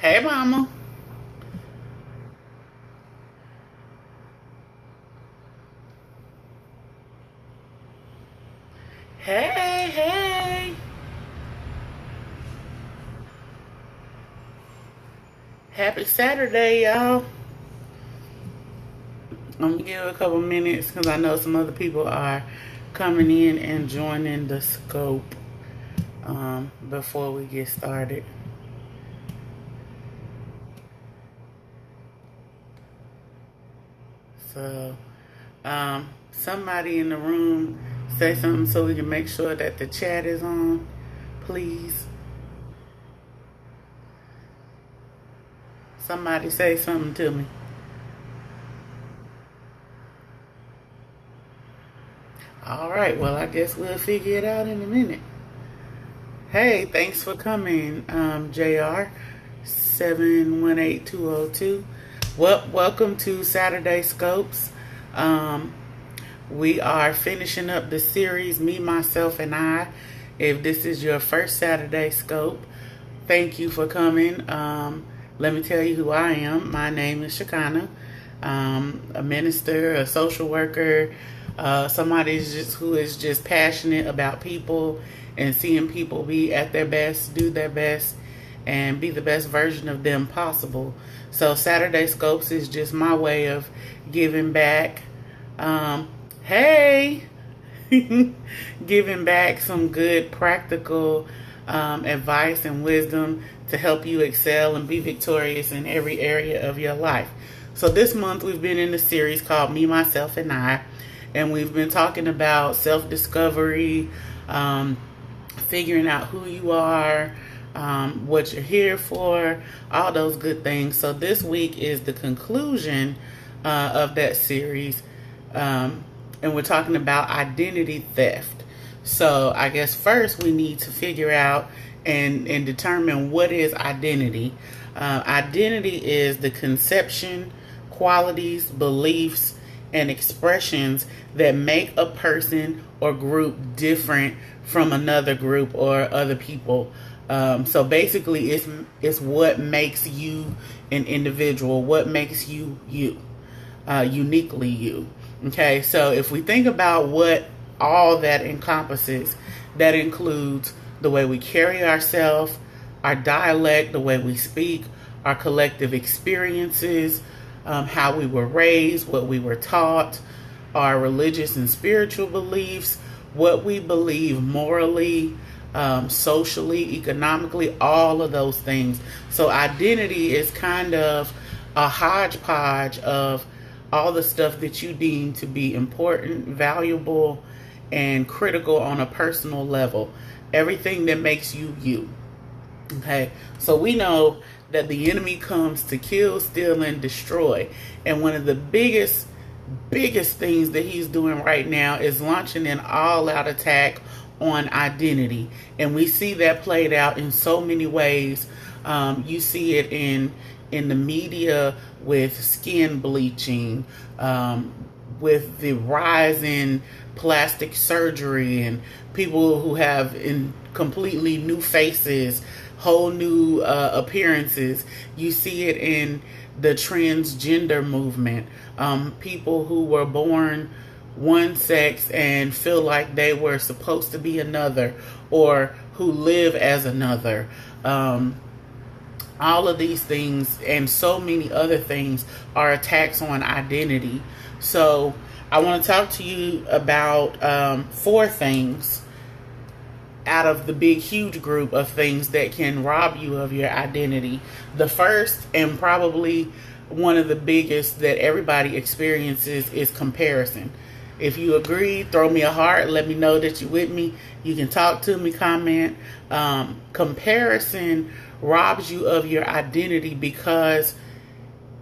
Hey, mama. Hey, hey. Happy Saturday, y'all. I'm gonna give it a couple minutes because I know some other people are coming in and joining the scope before we get started. So, somebody in the room say something so we can make sure that the chat is on, please. Somebody say something to me. All right, well, I guess we'll figure it out in a minute. Hey, thanks for coming, JR 718202. Well, welcome to Saturday Scopes. Um, we are finishing up the series, Me, Myself, and I. If this is your first Saturday Scope, thank you for coming. Let me tell you who I am. My name is Shakana. A minister, a social worker, somebody who is just passionate about people and seeing people be at their best, do their best, and be the best version of them possible. So Saturday Scopes is just my way of giving back. Hey, giving back some good practical advice and wisdom to help you excel and be victorious in every area of your life. So this month we've been in a series called Me, Myself, and I, and we've been talking about self-discovery, figuring out who you are, what you're here for, all those good things. So this week is the conclusion of that series, and we're talking about identity theft. So I guess first we need to figure out and determine what is identity. Identity is the conception, qualities, beliefs, and expressions that make a person or group different from another group or other people. So basically, it's what makes you an individual, what makes you you, uniquely you. Okay, so if we think about what all that encompasses, that includes the way we carry ourselves, our dialect, the way we speak, our collective experiences, how we were raised, what we were taught, our religious and spiritual beliefs, what we believe morally, socially, economically, all of those things. So identity is kind of a hodgepodge of all the stuff that you deem to be important, valuable, and critical on a personal level. Everything that makes you you. Okay, so we know that the enemy comes to kill, steal, and destroy. And one of the biggest things that he's doing right now is launching an all-out attack on identity. And we see that played out in so many ways. You see it in the media with skin bleaching, with the rise in plastic surgery and people who have in completely new faces, whole new appearances. You see it in the transgender movement. People who were born one sex and feel like they were supposed to be another, or who live as another. All of these things and so many other things are attacks on identity. So I want to talk to you about four things out of the big, huge group of things that can rob you of your identity. The first, and probably one of the biggest that everybody experiences, is comparison. If you agree, throw me a heart. Let me know that you're with me. You can talk to me, comment. Comparison robs you of your identity because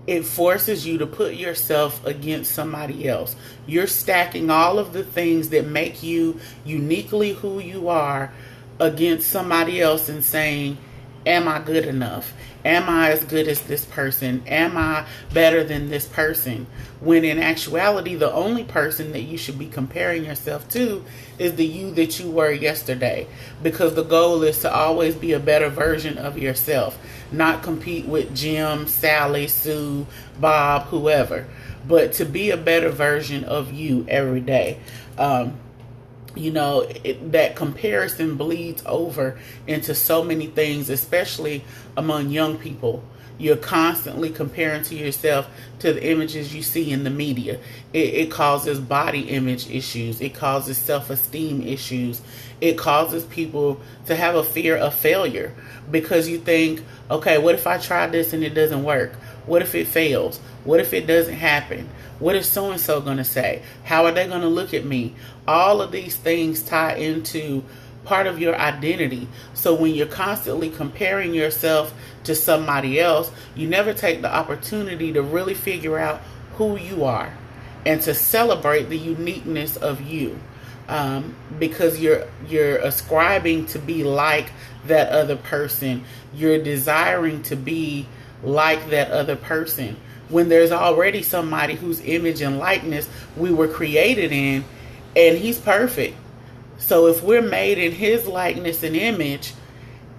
it forces you to put yourself against somebody else. You're stacking all of the things that make you uniquely who you are against somebody else and saying, Am I good enough? Am I as good as this person? Am I better than this person? When in actuality, the only person that you should be comparing yourself to is the you that you were yesterday. Because the goal is to always be a better version of yourself. Not compete with Jim, Sally, Sue, Bob, whoever. But to be a better version of you every day. That comparison bleeds over into so many things, especially among young people. You're constantly comparing to yourself to the images you see in the media. It causes body image issues. It causes self-esteem issues. It causes people to have a fear of failure because you think, okay, what if I try this and it doesn't work? What if it fails? What if it doesn't happen? What is so-and-so going to say? How are they going to look at me? All of these things tie into part of your identity. So when you're constantly comparing yourself to somebody else, you never take the opportunity to really figure out who you are and to celebrate the uniqueness of you. Because you're ascribing to be like that other person. You're desiring to be like that other person when there's already somebody whose image and likeness we were created in, and he's perfect. So if we're made in his likeness and image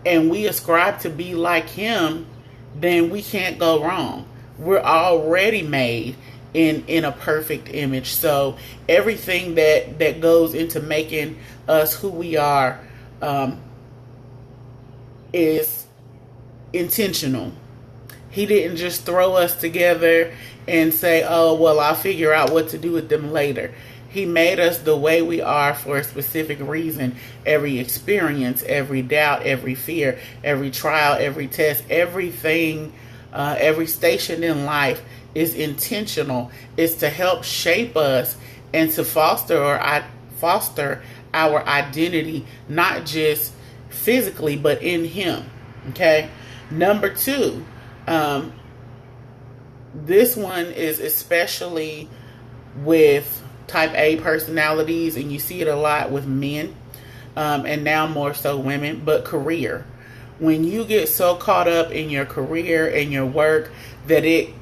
and we ascribe to be like him, then we can't go wrong. We're already made in a perfect image. So everything that goes into making us who we are is intentional. He didn't just throw us together and say, oh, well, I'll figure out what to do with them later. He made us the way we are for a specific reason. Every experience, every doubt, every fear, every trial, every test, everything, every station in life is intentional. It's to help shape us and to foster our identity, not just physically, but in him. Okay? Number 2. This one is especially with type A personalities, and you see it a lot with men, and now more so women, but career. When you get so caught up in your career and your work that it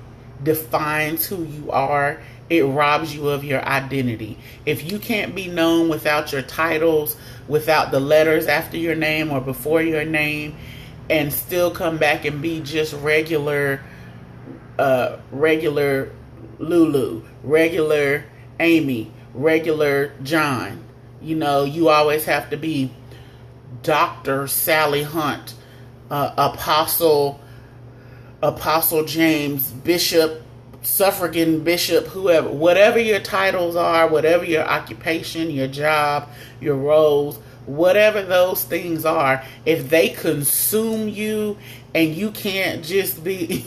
defines who you are, it robs you of your identity. If you can't be known without your titles, without the letters after your name or before your name, and still come back and be just regular Lulu, regular Amy, regular John. You always have to be Dr. Sally Hunt, Apostle James, Bishop, Suffragan Bishop, whoever. Whatever your titles are, whatever your occupation, your job, your roles, whatever those things are, if they consume you and you can't just be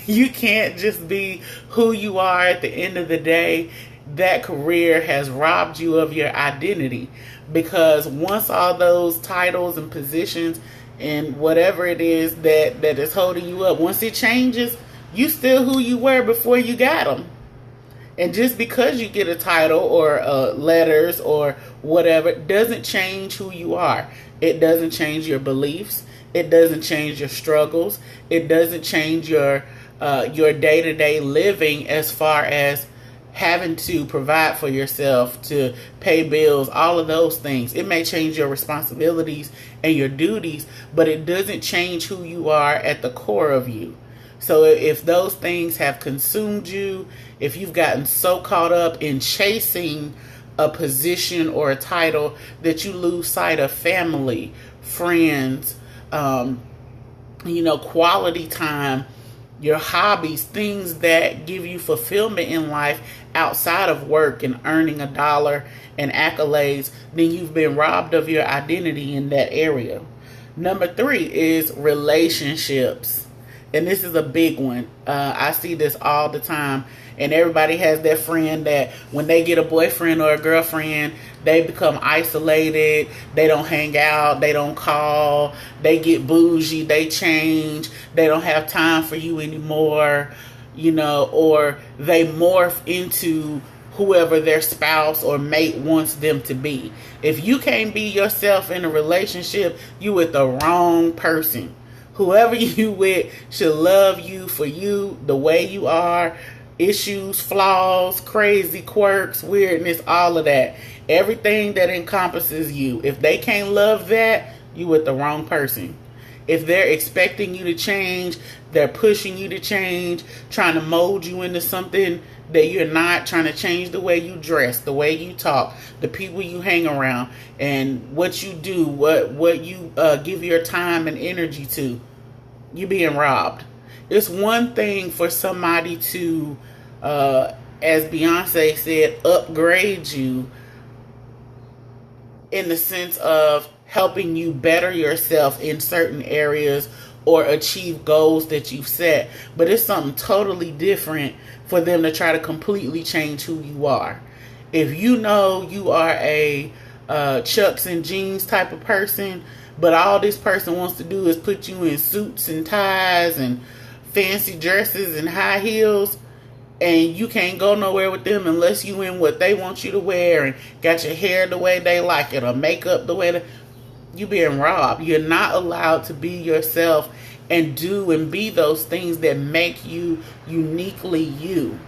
you can't just be who you are at the end of the day, that career has robbed you of your identity. Because once all those titles and positions and whatever it is that is holding you up, once it changes, you still who you were before you got them. And just because you get a title or letters or whatever doesn't change who you are. It doesn't change your beliefs. It doesn't change your struggles. It doesn't change your day-to-day living as far as having to provide for yourself, to pay bills, all of those things. It may change your responsibilities and your duties, but it doesn't change who you are at the core of you. So if those things have consumed you, if you've gotten so caught up in chasing a position or a title that you lose sight of family, friends, quality time, your hobbies, things that give you fulfillment in life outside of work and earning a dollar and accolades, then you've been robbed of your identity in that area. Number 3 is relationships. And this is a big one. I see this all the time. And everybody has that friend that when they get a boyfriend or a girlfriend, they become isolated. They don't hang out. They don't call. They get bougie. They change. They don't have time for you anymore. Or they morph into whoever their spouse or mate wants them to be. If you can't be yourself in a relationship, you with the wrong person. Whoever you with should love you for you, the way you are, issues, flaws, crazy quirks, weirdness, all of that. Everything that encompasses you. If they can't love that, you with the wrong person. If they're expecting you to change, they're pushing you to change, trying to mold you into something that you're not, trying to change the way you dress, the way you talk, the people you hang around, and what you do, what you give your time and energy to, you being robbed. It's one thing for somebody to, as Beyonce said, upgrade you in the sense of helping you better yourself in certain areas or achieve goals that you've set. But it's something totally different for them to try to completely change who you are. If you know you are a Chucks and jeans type of person, but all this person wants to do is put you in suits and ties and fancy dresses and high heels, and you can't go nowhere with them unless you in what they want you to wear and got your hair the way they like it or makeup the way you being robbed. You're not allowed to be yourself and do and be those things that make you uniquely you.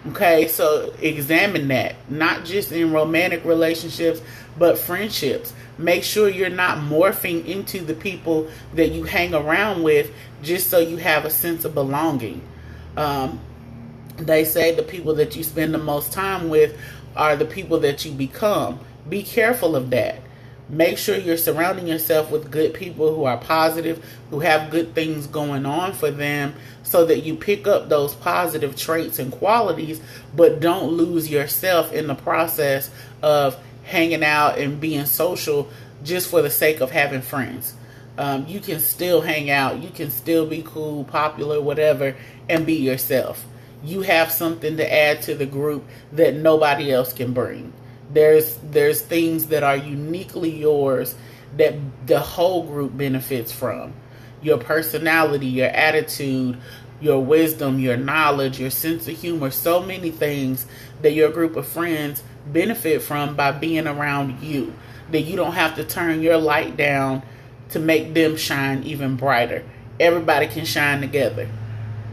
Okay, so examine that, not just in romantic relationships, but friendships. Make sure you're not morphing into the people that you hang around with just so you have a sense of belonging. They say the people that you spend the most time with are the people that you become. Be careful of that. Make sure you're surrounding yourself with good people who are positive, who have good things going on for them, so that you pick up those positive traits and qualities, but don't lose yourself in the process of hanging out and being social just for the sake of having friends. You can still hang out, you can still be cool, popular, whatever, and be yourself. You have something to add to the group that nobody else can bring. There's things that are uniquely yours that the whole group benefits from. Your personality, your attitude, your wisdom, your knowledge, your sense of humor, so many things that your group of friends benefit from by being around you, that you don't have to turn your light down to make them shine even brighter. Everybody can shine together.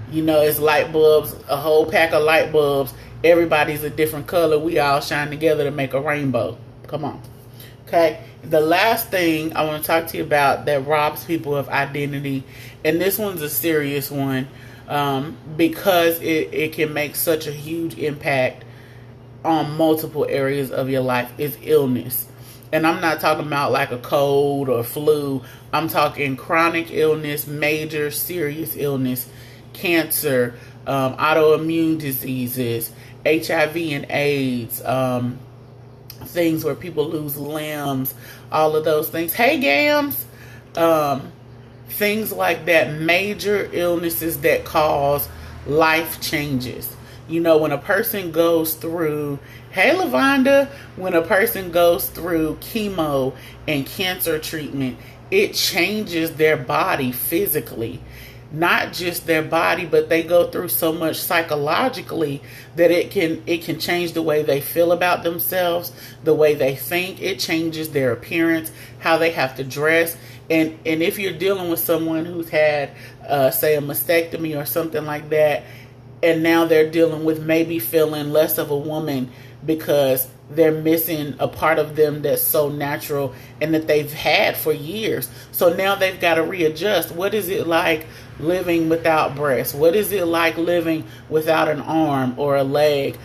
You know, it's light bulbs, a whole pack of light bulbs. Everybody's a different color. We all shine together to make a rainbow. Come on. Okay. The last thing I want to talk to you about that robs people of identity, and this one's a serious one, because it can make such a huge impact on multiple areas of your life, is illness. And I'm not talking about like a cold or flu. I'm talking chronic illness, major serious illness, cancer, autoimmune diseases, HIV and AIDS, things where people lose limbs, all of those things. Hey, Gams! Things like that, major illnesses that cause life changes. You know, when a person goes through, hey, Lavonda, when a person goes through chemo and cancer treatment, it changes their body physically. Not just their body, but they go through so much psychologically that it can change the way they feel about themselves, the way they think. It changes their appearance, how they have to dress. And if you're dealing with someone who's had, say, a mastectomy or something like that, and now they're dealing with maybe feeling less of a woman because they're missing a part of them that's so natural and that they've had for years. So now they've got to readjust. What is it like living without breasts? What is it like living without an arm or a leg?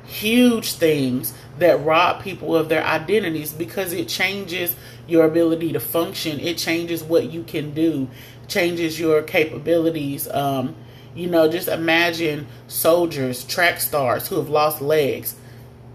Huge things that rob people of their identities because it changes your ability to function. It changes what you can do, changes your capabilities. Just imagine soldiers, track stars who have lost legs.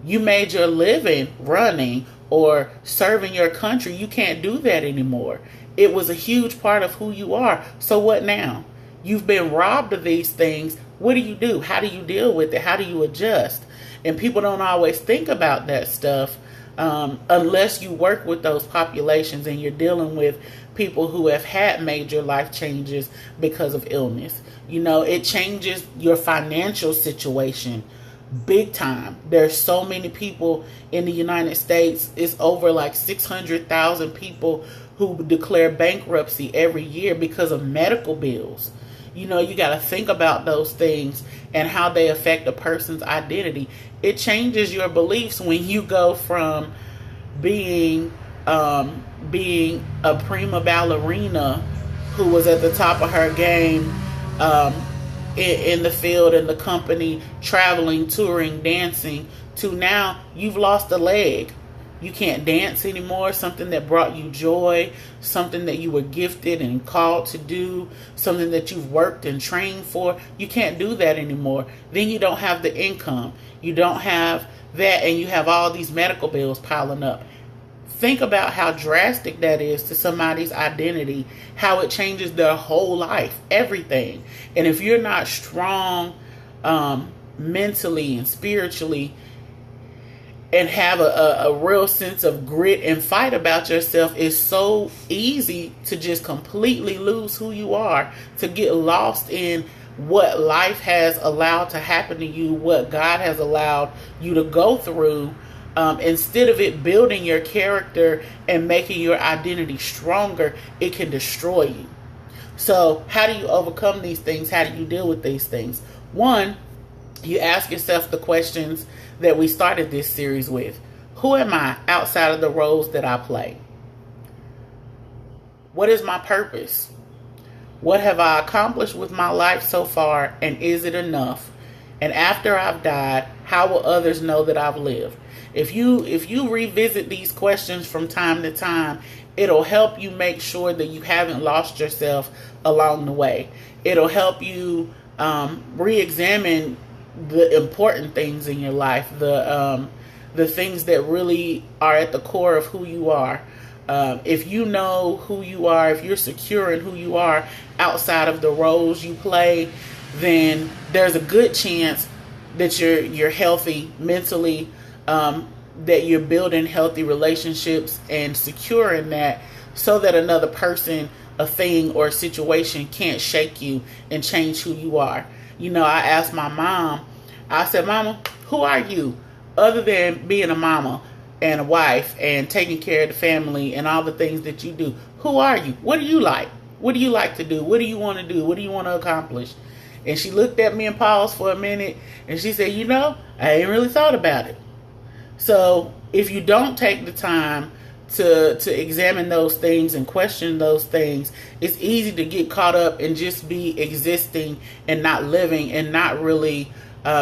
You made your living running or serving your country. You can't do that anymore. It was a huge part of who you are. So what now? You've been robbed of these things. What do you do? How do you deal with it? How do you adjust? And people don't always think about that stuff unless you work with those populations and you're dealing with people who have had major life changes because of illness. You know, it changes your financial situation big time. There's so many people in the United States. It's over like 600,000 people who declare bankruptcy every year because of medical bills. You know, you got to think about those things and how they affect a person's identity. It changes your beliefs when you go from being a prima ballerina who was at the top of her game in the field, in the company, traveling, touring, dancing, to now you've lost a leg. You can't dance anymore, something that brought you joy, something that you were gifted and called to do, something that you've worked and trained for. You can't do that anymore. Then you don't have the income. You don't have that, and you have all these medical bills piling up. Think about how drastic that is to somebody's identity, how it changes their whole life, everything. And if you're not strong mentally and spiritually, and have a real sense of grit and fight about yourself, it's so easy to just completely lose who you are, to get lost in what life has allowed to happen to you, what God has allowed you to go through. Instead of it building your character and making your identity stronger, it can destroy you. So how do you overcome these things? How do you deal with these things? One, you ask yourself the questions that we started this series with. Who am I outside of the roles that I play? What is my purpose? What have I accomplished with my life so far, and is it enough? And after I've died, how will others know that I've lived? If you revisit these questions from time to time, it'll help you make sure that you haven't lost yourself along the way. It'll help you re-examine the important things in your life, the things that really are at the core of who you are. If you know who you are, if you're secure in who you are outside of the roles you play, then there's a good chance that you're healthy mentally, that you're building healthy relationships and secure in that, so that another person, a thing, or a situation can't shake you and change who you are. You know, I asked my mom, I said, Mama, who are you other than being a mama and a wife and taking care of the family and all the things that you do? Who are you? What do you like? What do you like to do? What do you want to do? What do you want to accomplish? And she looked at me and paused for a minute, and she said, you know, I ain't really thought about it. So if you don't take the time to examine those things and question those things, it's easy to get caught up and just be existing and not living and not really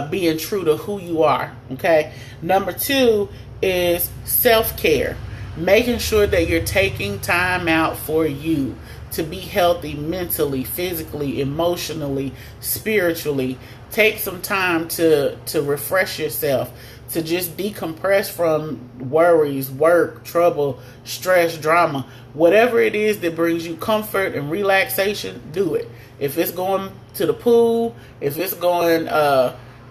being true to who you are. Okay. Number 2 is self-care. Making sure that you're taking time out for you to be healthy mentally, physically, emotionally, spiritually. Take some time to refresh yourself, to just decompress from worries, work, trouble, stress, drama. Whatever it is that brings you comfort and relaxation, do it. If it's going to the pool, if it's going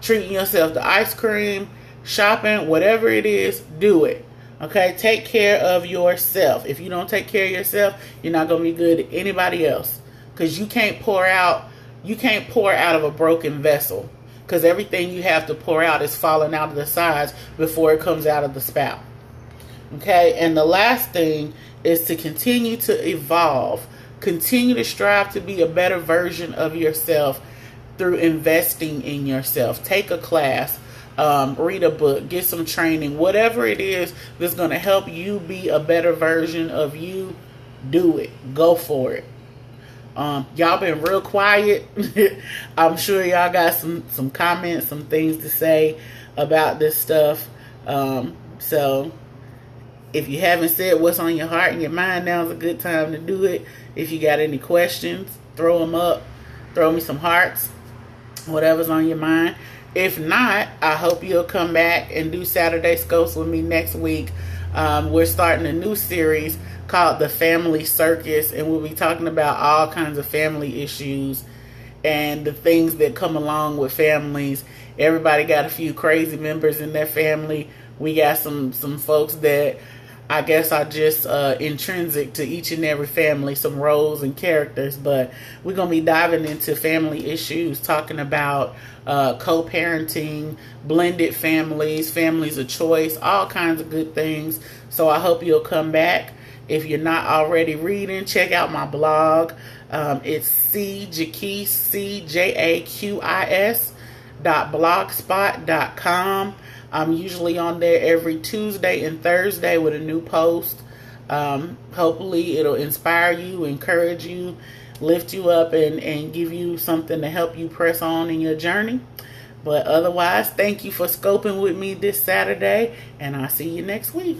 treating yourself to ice cream, shopping, whatever it is, do it. Okay, take care of yourself. If you don't take care of yourself, you're not going to be good to anybody else, because you can't pour out of a broken vessel, because everything you have to pour out is falling out of the sides before it comes out of the spout. Okay, and the last thing is to continue to evolve. Continue to strive to be a better version of yourself through investing in yourself. Take a class, read a book, get some training, whatever it is that's going to help you be a better version of you. Do it. Go for it. Y'all been real quiet. I'm sure y'all got some comments, some things to say about this stuff. So if you haven't said what's on your heart and your mind, now's a good time to do it. If you got any questions, throw them up. Throw me some hearts. Whatever's on your mind. If not, I hope you'll come back and do Saturday Scopes with me next week. We're starting a new series called The Family Circus, and we'll be talking about all kinds of family issues and the things that come along with families. Everybody got a few crazy members in their family. We got some folks that I guess are just intrinsic to each and every family, some roles and characters. But we're going to be diving into family issues, talking about co-parenting, blended families, families of choice, all kinds of good things. So I hope you'll come back. If you're not already reading, check out my blog. It's cjaqis.blogspot.com. I'm usually on there every Tuesday and Thursday with a new post. Hopefully it'll inspire you, encourage you, lift you up, and give you something to help you press on in your journey. But otherwise, thank you for scoping with me this Saturday, and I'll see you next week.